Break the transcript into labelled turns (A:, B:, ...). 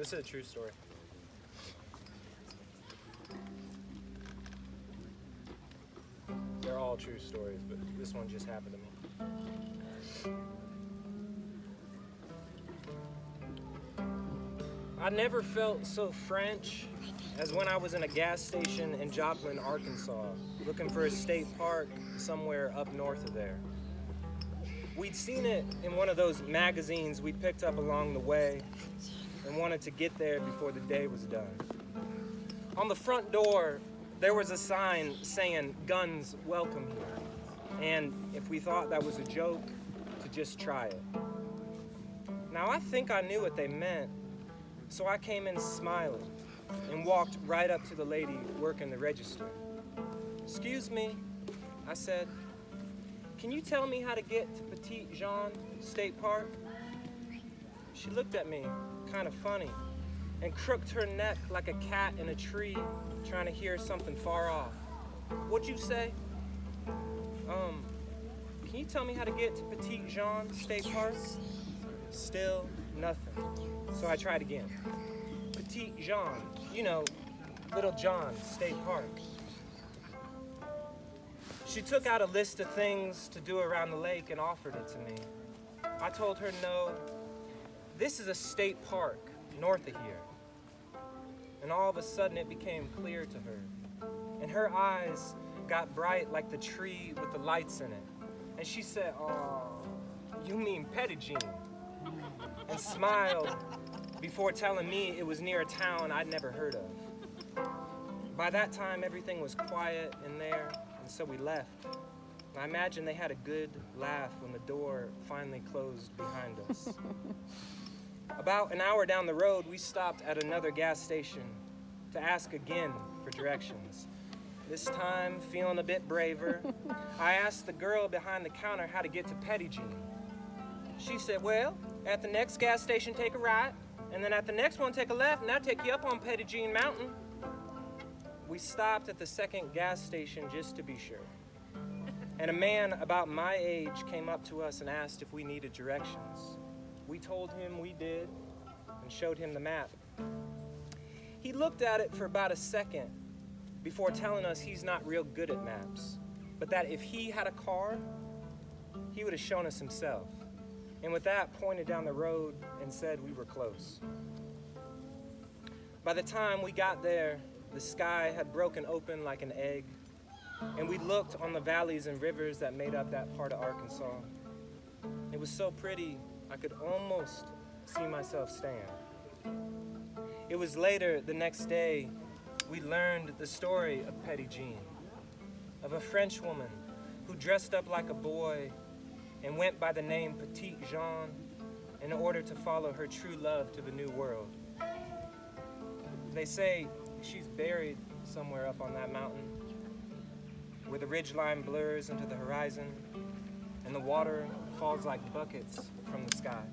A: This is a true story. They're all true stories, but this one just happened to me. I never felt so French as when I was in a gas station in Joplin, Arkansas, looking for a state park somewhere up north of there. We'd seen it in one of those magazines we picked up along the way and wanted to get there before the day was done. On the front door, there was a sign saying, "Guns welcome here," and if we thought that was a joke, to just try it. Now, I think I knew what they meant, so I came in smiling and walked right up to the lady working the register. "Excuse me," I said, "can you tell me how to get to Petit Jean State Park?" She looked at me kind of funny and crooked her neck like a cat in a tree trying to hear something far off. "What'd you say?" Can you tell me how to get to Petit Jean State Park?" Still nothing. So I tried again. "Petit Jean, you know, Little John State Park." She took out a list of things to do around the lake and offered it to me. I told her no. This is a state park north of here. And all of a sudden it became clear to her. And her eyes got bright like the tree with the lights in it. And she said, "Oh, you mean Petit Jean?" And smiled before telling me it was near a town I'd never heard of. By that time, everything was quiet in there, and so we left. I imagine they had a good laugh when the door finally closed behind us. About an hour down the road, we stopped at another gas station to ask again for directions. This time, feeling a bit braver, I asked the girl behind the counter how to get to Petit Jean. She said, "Well, at the next gas station, take a right, and then at the next one, take a left, and that'll take you up on Petit Jean Mountain." We stopped at the second gas station just to be sure. And a man about my age came up to us and asked if we needed directions. We told him we did and showed him the map. He looked at it for about a second before telling us he's not real good at maps, but that if he had a car, he would have shown us himself. And with that, pointed down the road and said we were close. By the time we got there, the sky had broken open like an egg, and we looked on the valleys and rivers that made up that part of Arkansas. It was so pretty, I could almost see myself stand. It was later the next day we learned the story of Petit Jean, of a French woman who dressed up like a boy and went by the name Petit Jean in order to follow her true love to the New World. They say she's buried somewhere up on that mountain, where the ridgeline blurs into the horizon and the water falls like buckets from the sky.